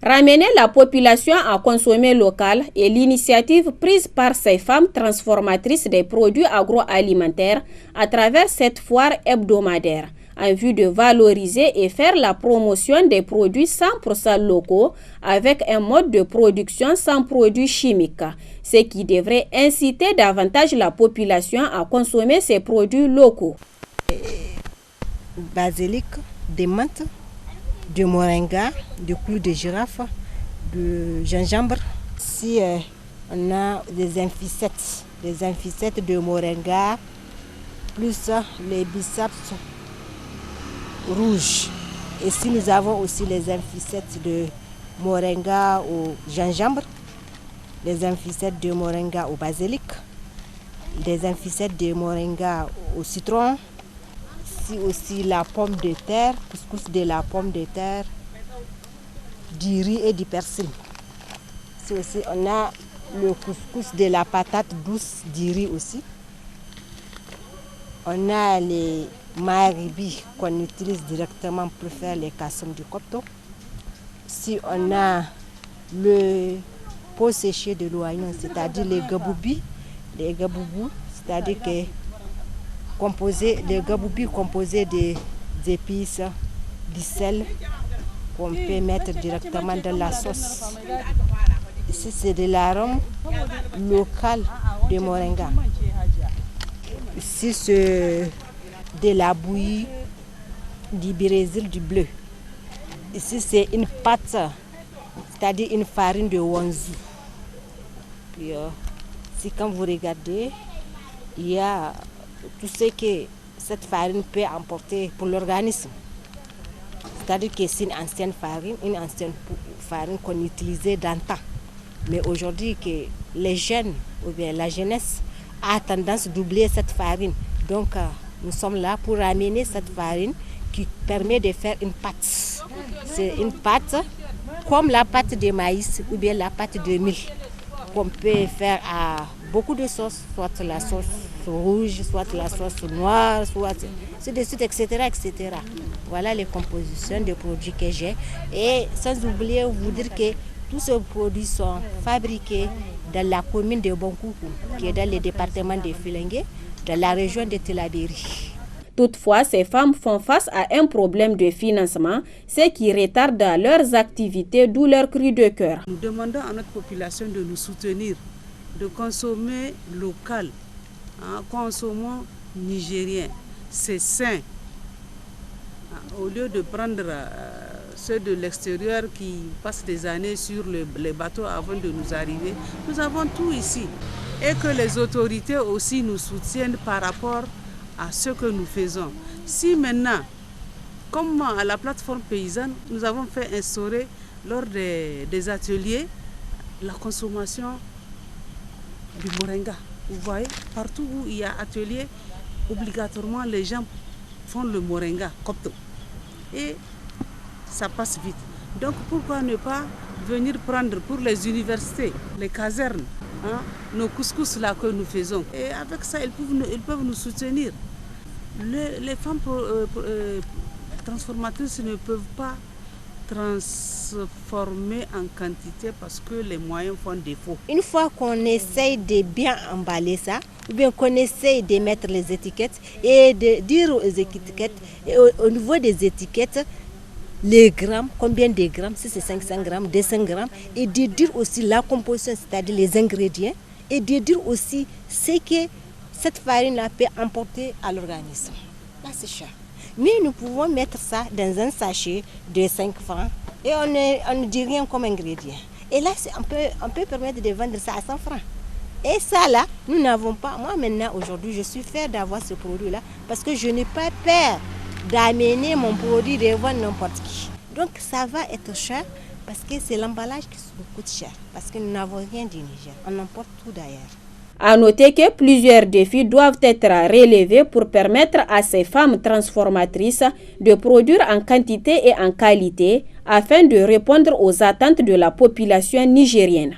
Ramener la population à consommer local est l'initiative prise par ces femmes transformatrices des produits agroalimentaires à travers cette foire hebdomadaire, en vue de valoriser et faire la promotion des produits 100% locaux avec un mode de production sans produits chimiques, ce qui devrait inciter davantage la population à consommer ces produits locaux. Basilic, de menthe, de moringa, de clous de girafe, de gingembre. Si on a des inficettes de moringa, plus les biceps rouges. Et si nous avons aussi les inficettes de moringa au gingembre, les inficettes de moringa au basilic, des inficettes de moringa au citron, aussi la pomme de terre, couscous de la pomme de terre, du riz et du persil. Si aussi on a le couscous de la patate douce, du riz aussi. On a les maribis qu'on utilise directement pour faire les kassoum du Copto. Si on a le pot séché de l'oignon, c'est-à-dire les gaboubis, c'est-à-dire que les gaboubis composés d'épices, du sel qu'on peut mettre directement dans la sauce. Ici, c'est de l'arôme local de moringa. Ici, c'est de la bouillie du brésil du bleu. Ici, c'est une pâte, c'est-à-dire une farine de wanzu. Puis, si quand vous regardez, il y a tout ce que cette farine peut apporter pour l'organisme. C'est-à-dire que c'est une ancienne farine qu'on utilisait d'antan. Mais aujourd'hui, que les jeunes ou bien la jeunesse a tendance d'oublier cette farine. Donc, nous sommes là pour ramener cette farine qui permet de faire une pâte. C'est une pâte comme la pâte de maïs ou bien la pâte de mil qu'on peut faire à beaucoup de sauces, soit la sauce rouge, soit la sauce noire, soit c'est de suite, etc., etc. Voilà les compositions de produits que j'ai. Et sans oublier vous dire que tous ces produits sont fabriqués dans la commune de Bonkoukou, qui est dans le département de Filengue, dans la région de Tillabéri. Toutefois, ces femmes font face à un problème de financement, ce qui retarde leurs activités, d'où leur cri de cœur. Nous demandons à notre population de nous soutenir, de consommer local, consommons nigérien, c'est sain. Au lieu de prendre ceux de l'extérieur qui passent des années sur les bateaux avant de nous arriver, nous avons tout ici. Et que les autorités aussi nous soutiennent par rapport à ce que nous faisons. Si maintenant, comme à la plateforme paysanne, nous avons fait instaurer lors des ateliers la consommation du moringa. Vous voyez, partout où il y a atelier, obligatoirement les gens font le moringa copto. Et ça passe vite. Donc pourquoi ne pas venir prendre pour les universités, les casernes, nos couscous là que nous faisons. Et avec ça, ils peuvent nous soutenir. Les femmes transformatrices ne peuvent pas transformer en quantité parce que les moyens font défaut. Une fois qu'on essaye de bien emballer ça, ou bien qu'on essaye de mettre les étiquettes et de dire aux étiquettes, et au niveau des étiquettes, les grammes, combien de grammes, si c'est 500 grammes, 200 grammes, et de dire aussi la composition, c'est-à-dire les ingrédients, et de dire aussi ce que cette farine-là peut apporter à l'organisme. Là, c'est cher. Mais nous pouvons mettre ça dans un sachet de 5 francs et on ne dit rien comme ingrédient. Et là, on peut permettre de vendre ça à 100 francs. Et ça, là, nous n'avons pas. Moi, maintenant, aujourd'hui, je suis fière d'avoir ce produit-là parce que je n'ai pas peur d'amener mon produit de vendre n'importe qui. Donc, ça va être cher parce que c'est l'emballage qui coûte cher. Parce que nous n'avons rien du Niger. On importe tout d'ailleurs. À noter que plusieurs défis doivent être relevés pour permettre à ces femmes transformatrices de produire en quantité et en qualité afin de répondre aux attentes de la population nigérienne.